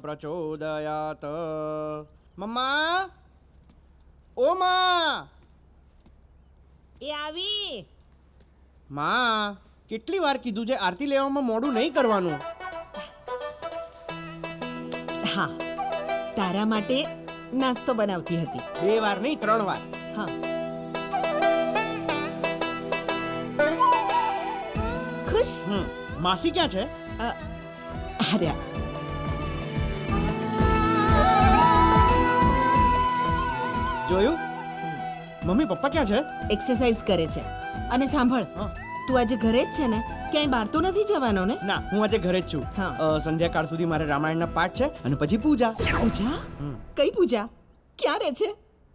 પ્રચોદયાત. મમ્મા, ઓ માં. એ આવી. માં, કેટલી વાર કીધું છે આરતી લેવામાં મોડું નહીં કરવાનું. હા, તારા માટે નાસ્તો બનાવતી હતી. 2 વાર નહીં 3 વાર. હા. ખુશ? માસી ક્યાં છે? આર્યા. જોયું? મમ્મી પપ્પા ક્યાં છે? એક્સરસાઇઝ કરે છે. અને સાંભળ, તું આજે ઘરે જ છે ને? ક્યાંય બહાર તો નથી જવાનો ને? ના, હું આજે ઘરે જ છું. સંધ્યાકાળ સુધી મારે રામાયણના પાઠ છે અને પછી પૂજા. પૂજા? કઈ પૂજા? ક્યાં રહે છે?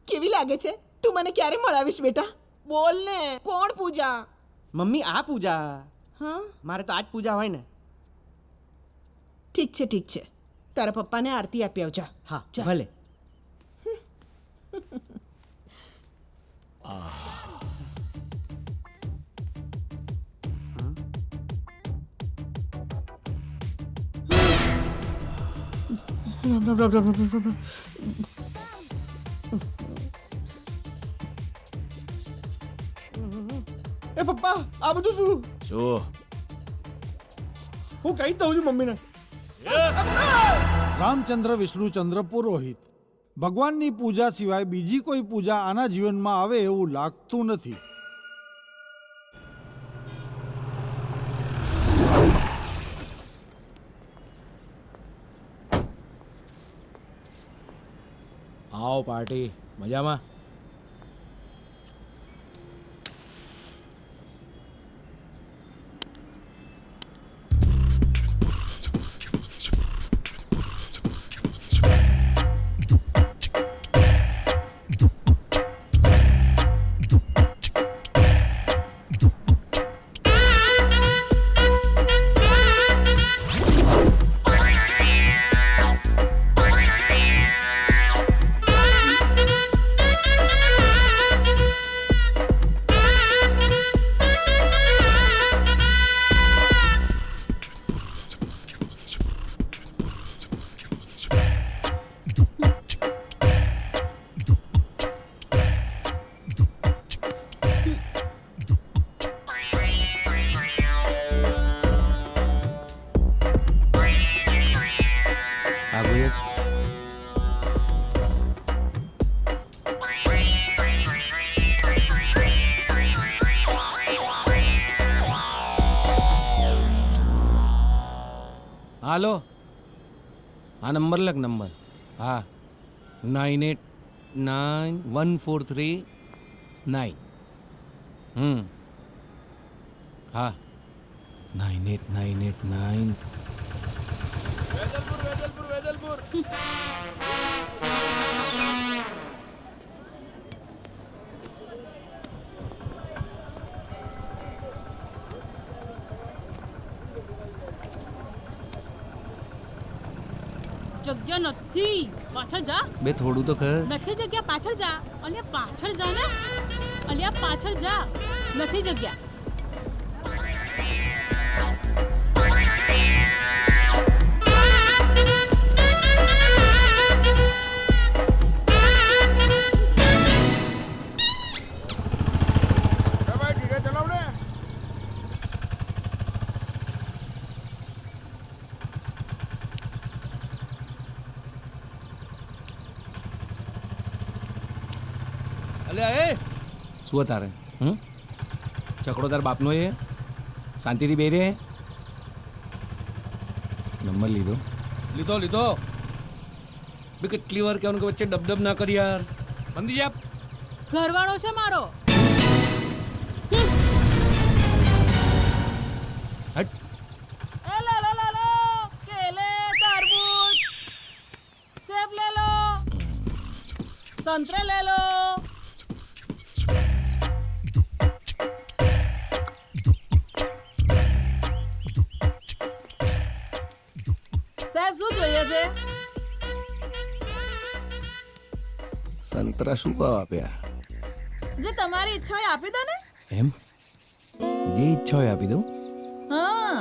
કેવી લાગે છે? તું મને ક્યારે મળાવીશ બેટા? બોલ ને, કોણ પૂજા? મમ્મી, આ પૂજા. હા, મારે તો આજ પૂજા હોય ને. ઠીક છે ઠીક છે, તારા પપ્પાને આરતી આપી આવજા. હા, ભલે. એ પપ્પા, આ બધું શું? હું કહી દઉં છું મમ્મીને. રામચંદ્ર વિષ્ણુચંદ્ર પુરોહિત. ભગવાનની પૂજા સિવાય બીજી કોઈ પૂજા આના જીવનમાં આવે એવું લાગતું નથી. આવો પાર્ટી. મજામાં? હાલો, આ નંબર લખ. નંબર હા, 989143 હા, 989889. વેજલપુર. જગ્યા નથી, પાછળ જા. બે થોડું તો કર. નથી જગ્યા, પાછળ જા. અલ્યા પાછળ જા ને. અલ્યા પાછળ જા, નથી જગ્યા. શું તારે? ચકડો તાર બાપનો એ? શાંતિથી બે રે. નંબર લીધો. બે કેટલી વાર કહેવાનું કે વચ્ચે ડબડબ ના કરી યાર. બંધી જા. ઘરવાળો છે મારો. હટ. કેલે, તરબૂચ, સેબ લે લો, સંતરે લે લો. શું જોઈએ છે? સંતરા શું ભાવ આપ્યા? જે તમારી ઈચ્છા હોય આપી દો ને. એમ? જે ઈચ્છા હોય આપી દઉં? હા.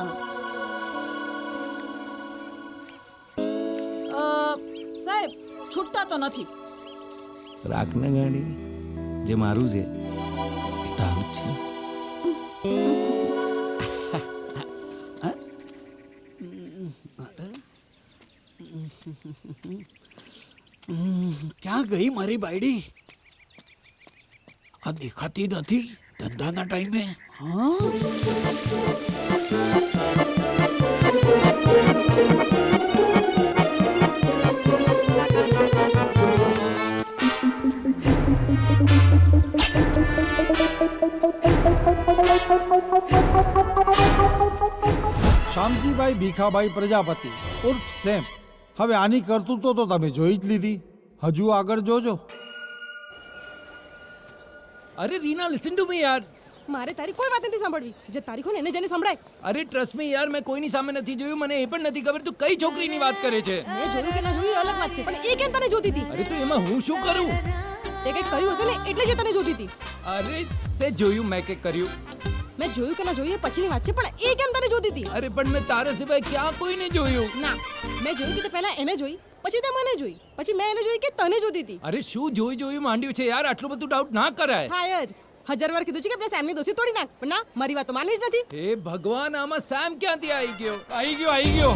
સાહેબ છૂટતા તો નથી. રાખને ગાડી, જે મારું છે એ તારું જ છે. ક્યાં ગઈ મારી બાયડી? આ દેખાતી નથી ધંધાના ટાઈમે. શામજીભાઈ ભીખાભાઈ પ્રજાપતિ ઉર્ફ સેમ. હવે આની કરતૂતો તો તમે જોઈ જ લીધી, હજુ આગળ જોજો. અરે રીના, લિસન ટુ મી યાર. મારે તારી કોઈ વાત નથી સાંભળવી. જે તારીખ હોય ને એને જઈને સંભળાય. અરે ટ્રસ્ટ મી યાર, મેં કોઈની સામે નથી જોયું, મને એ પણ નથી ખબર તું કઈ છોકરીની વાત કરે છે. મેં જોયું કે ના જોયું એ અલગ વાત છે, પણ એ કેમ તને જોતી હતી? અરે તો એમાં હું શું કરું? તે કંઈક કર્યું હશે ને એટલે જ એ તને જોતી હતી. અરે તે જોયું મેં કંઈક કર્યું? મેં જોયું કે ના જોયું એ પછીની વાત છે, પણ એ કેમ તને જોતી હતી? અરે પણ મેં તારા સિવાય ક્યાં કોઈને જોયું? ના, મેં જોયું કે તે પહેલા એને જોઈ, પછી તે મને જોઈ, પછી મેં એને જોઈ કે તને જોતી હતી. અરે શું જોયું માંડ્યું છે યાર, આટલું બધું ડાઉટ ના કરાય. હા જ 1000 વાર કીધું છે કે આપણે સેમની દોસ્તી તોડી નાખ, પણ ના, મારી વાત તો માનવી જ નથી. હે ભગવાન, આમાં સેમ ક્યાંથી આવી ગયો?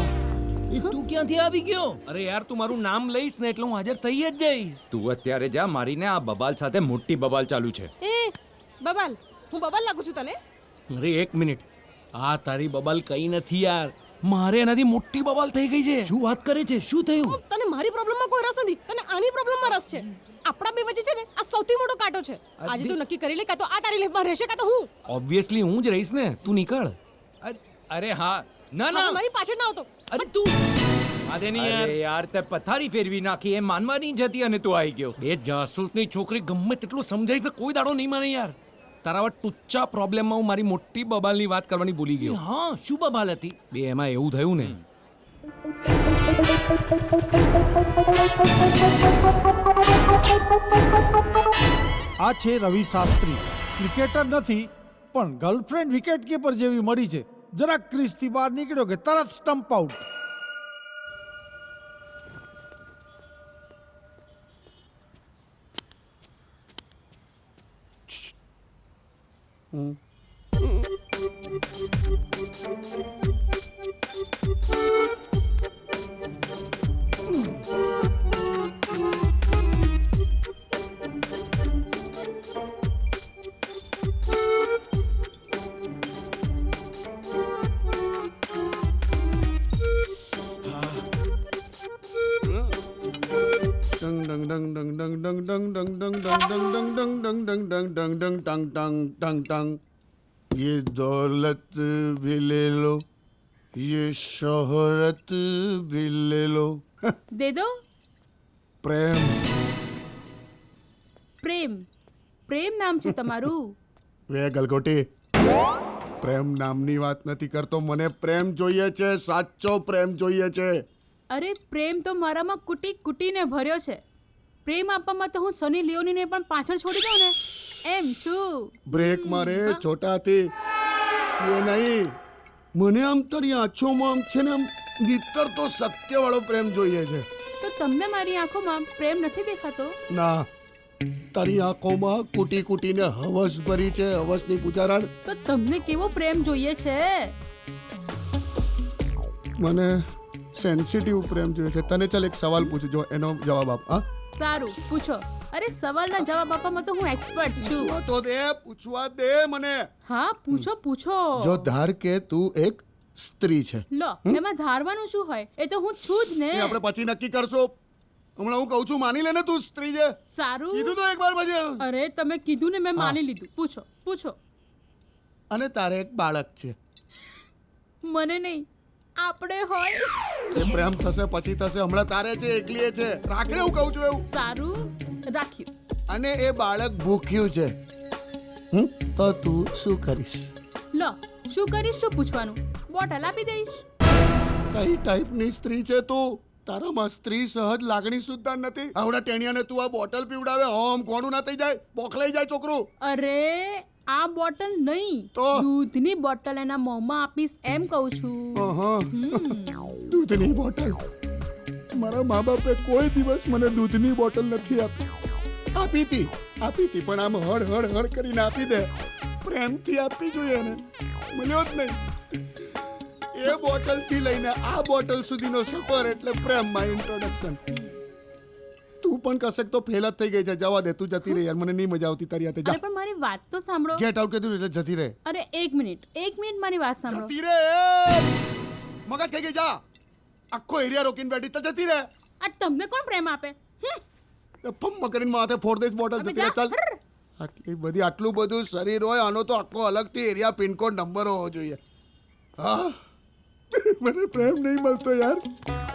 એ તું ક્યાંથી આવી ગયો? અરે યાર, તું મારું નામ લઈશ ને એટલે હું હાજર થઈ જ જઈશ. તું અત્યારે જા, મારીને આ બબાલ સાથે મોટી બબાલ ચાલુ છે. એ બબાલ, હું બબાલ લાગુ છું તને? અરે એક મિનિટ, આ તારી બબાલ કઈ નથી યાર, મારે એનાથી મોટી બબાલ થઈ ગઈ છે. શું વાત કરે છે? શું થયું? તને મારી પ્રોબ્લેમમાં કોઈ રસ નથી, તને આની પ્રોબ્લેમમાં રસ છે. આપણા બે વચ્ચે છે ને આ સૌથી મોટો કાંટો છે. આજે તું નક્કી કરી લે, કાં તો આ તારી લાઈફમાં રહેશે કાં તો હું. ઓબ્વિયસલી હું જ રહીશ ને, તું નીકળ. અરે હા, ના હવે મારી પાછળ ના આવતો. અરે તું અરે યાર, તે પથારી ફેરવી નાખી, એ માનવાની જતી અને તું આવી ગયો. બે જાસૂસની છોકરી ગમે તેટલું સમજાઈશ તો કોઈ દાડો નહીં માને યાર. તારા ટુચ્ચા પ્રોબ્લેમમાં હું મારી મોટી બબાલની વાત કરવાની ભૂલી ગયો. હા, શું બબાલ હતી? બે એમાં એવું થયું ને. આ છે રવિ શાસ્ત્રી. ક્રિકેટર નથી પણ ગર્લફ્રેન્ડ વિકેટ કીપર જેવી મળી છે. જરાક ક્રીઝથી બહાર નીકળ્યો કે તરત સ્ટમ્પ આઉટ. ये दौलत भी ले लो, ये शोहरत भी ले लो. દે દો. प्रेम પ્રેમ પ્રેમ નામ છે તમારું? વે ગલગોટી, પ્રેમ નામની વાત નથી કરતો. મને પ્રેમ જોઈએ છે, સાચો પ્રેમ જોઈએ છે. અરે પ્રેમ તો મારામાં કુટી કુટીને ભર્યો છે. પ્રેમ આપવામાં તો હું સની લિયોનીને પણ પાછળ છોડી દઉં ને એમ છું. બ્રેક મારે છોટા હાથી, એ નહીં. મને આમ તારી આંખોમાં આમ છે ને આમ નીતરતો સત્યવાળો પ્રેમ જોઈએ છે. તો તમને મારી આંખોમાં પ્રેમ નથી દેખાતો? ના, તારી આંખોમાં કુટી કુટીને હવસ ભરી છે, હવસની પુજારણ. તો તમને કેવો પ્રેમ જોઈએ છે? મને સેન્સિટિવ પ્રેમ જોઈએ છે. તને ચાલ એક સવાલ પૂછું, જો એનો જવાબ આપ. હા, સારું, પૂછો. અરે સવાલના જવાબ આપવામાં તો હું એક્સપર્ટ છું. પૂછવા દે મને. હા, પૂછો. જો ધાર કે તું એક સ્ત્રી છે. લો, એમાં ધારવાનું શું હોય? એ તો હું છું જ ને. એ આપણે પછી નક્કી કરશું. હમણાં હું કહું છું, માની લે ને તું સ્ત્રી છે. સારું, કીધું તો એકવાર પછી. અરે તમે કીધું ને, મેં માની લીધું. પૂછો. અને તારે એક બાળક છે. મને નહીં, આપણે હોય. એ પ્રેમ થશે પછી થશે, હમણાં તારે છે, એકલીએ છે. રાખને, હું કહું છું એવું. સારું, રાખ્યું. અને એ બાળક ભૂખ્યું છે, તો તું શું કરીશ? લો, શું કરીશ? શું પૂછવાનું? બોટલ આપી દઈશ. કઈ ટાઈપની સ્ત્રી છે તું? તારામાં સ્ત્રી સહજ લાગણી સુદ્ધા નથી. આવડા ટેણિયાને તું આ બોટલ પીવડાવે, હોમ કોણું ના થઈ જાય, બોખલાઈ જાય છોકરું. અરે આ બોટલ નહીં, તો? દૂધની બોટલ એના મોંમાં આપીશ એમ કહું છું. દૂધની બોટલ. મારા મા બાપે કોઈ દિવસ મને દૂધની બોટલ નથી આપી હતી પણ આમ હળ કરીને આપી દે. પ્રેમથી આપવી જોઈએ ને, મળ્યો જ નહીં. એ બોટલથી લઈને આ બોટલ સુધીનો સફર એટલે પ્રેમમાં ઇન્ટ્રોડક્શન. તું પણ કશેક તો ફેલ જ થઈ ગઈ છે. જવા દે, તું જતી રહે યાર, મને નહીં મજા આવતી તારી હાથે. અરે પણ મારી વાત તો સાંભળો. ગેટ આઉટ કીધું એટલે જતી રહે. અરે એક મિનિટ મારી વાત સાંભળો. જતી રહે. મગજ થઈ ગઈ, જા. આખો એરિયા રોકીને બેઠી તો જતી રહે. આ તમને કોણ પ્રેમ આપે? ફમ કરીને માથે ફોડ દઈશ બોટલ. હવે જતી રહે, જા. ચાલ. આટલું બધું શરીર હોય, આનો તો આખો અલગથી એરિયા પિનકોડ નંબર હોવો જોઈએ. હા, મને પ્રેમ નહીં મળતો યાર.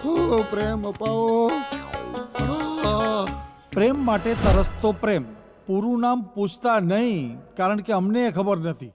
હો, પ્રેમ અપાવો. પ્રેમ માટે તરસતો પ્રેમ પૂરું નામ પૂછતા નહીં, કારણ કે અમને ખબર નથી.